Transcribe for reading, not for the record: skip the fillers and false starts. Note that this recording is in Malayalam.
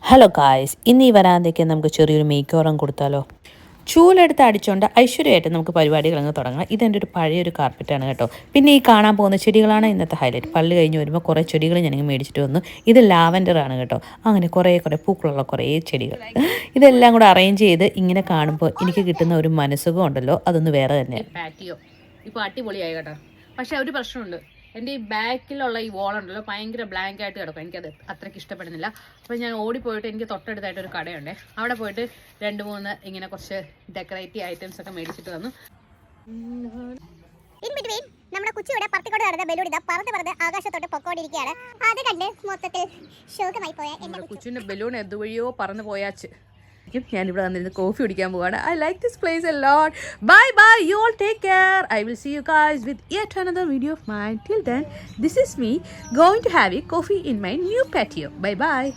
ഹലോ ഗായ്സ്, ഇന്ന് ഈ വരാന്തയ്ക്ക് നമുക്ക് ചെറിയൊരു മേക്ക് ഓവറും കൊടുത്താലോ. ചൂലെടുത്ത് അടിച്ചുകൊണ്ട് ഐശ്വര്യമായിട്ട് നമുക്ക് പരിപാടികൾ അങ്ങ് തുടങ്ങാം. ഇതെൻ്റെ ഒരു പഴയൊരു കാർപ്പറ്റാണ് കേട്ടോ. പിന്നെ ഈ കാണാൻ പോകുന്ന ചെടികളാണ് ഇന്നത്തെ ഹൈലൈറ്റ്. പള്ളി കഴിഞ്ഞ് വരുമ്പോൾ കുറേ ചെടികൾ ഞാനിങ്ങനെ മേടിച്ചിട്ട് വന്നു. ഇത് ലാവൻഡർ ആണ് കേട്ടോ. അങ്ങനെ കുറേ പൂക്കളുള്ള കുറേ ചെടികൾ. ഇതെല്ലാം കൂടെ അറേഞ്ച് ചെയ്ത് ഇങ്ങനെ കാണുമ്പോൾ എനിക്ക് കിട്ടുന്ന ഒരു മനസ്സുഖം ഉണ്ടല്ലോ, അതൊന്ന് വേറെ തന്നെ. പാറ്റിയോ ഇപ്പോൾ അടിപൊളിയായി കേട്ടോ. പക്ഷേ ഒരു പ്രശ്നമുണ്ട്, എൻ്റെ ഈ ബാക്കിലുള്ള ഈ വോളുണ്ടല്ലോ ഭയങ്കര ബ്ലാങ്ക് ആയിട്ട് കിടക്കും. എനിക്കത് അത്രയ്ക്ക് ഇഷ്ടപ്പെടുന്നില്ല. അപ്പോൾ ഞാൻ ഓടിപ്പോയിട്ട് എനിക്ക് തൊട്ടടുത്തായിട്ട് ഒരു കടയുണ്ട്, അവിടെ പോയിട്ട് 2-3 ഇങ്ങനെ കുറച്ച് ഡെക്കറേറ്റീവ് ഐറ്റംസ് ഒക്കെ മേടിച്ചിട്ട് വന്നു. നമ്മുടെ കുച്ചിയുടെ പറത്തിക്കൊണ്ട് നടന്ന ബലൂൺ ഇതാ പറന്ന് ആകാശത്തോട്ട് പൊക്കോണ്ടിരിക്കുകയാണ്. അത് കണ്ട് മൊത്തത്തിൽ ശോകമായി പോയ കുച്ചിൻ്റെ ബലൂൺ എന്തുവഴിയോ പറന്ന് പോയാച്ച്. ഞാനിവിടെ വന്നിരുന്ന് കോഫി കുടിക്കാൻ പോവാണ്. I like this place a lot. Bye bye, you all take care. I will see you guys with yet another video of mine. Till then, this is me going to have a coffee in my new patio. Bye bye.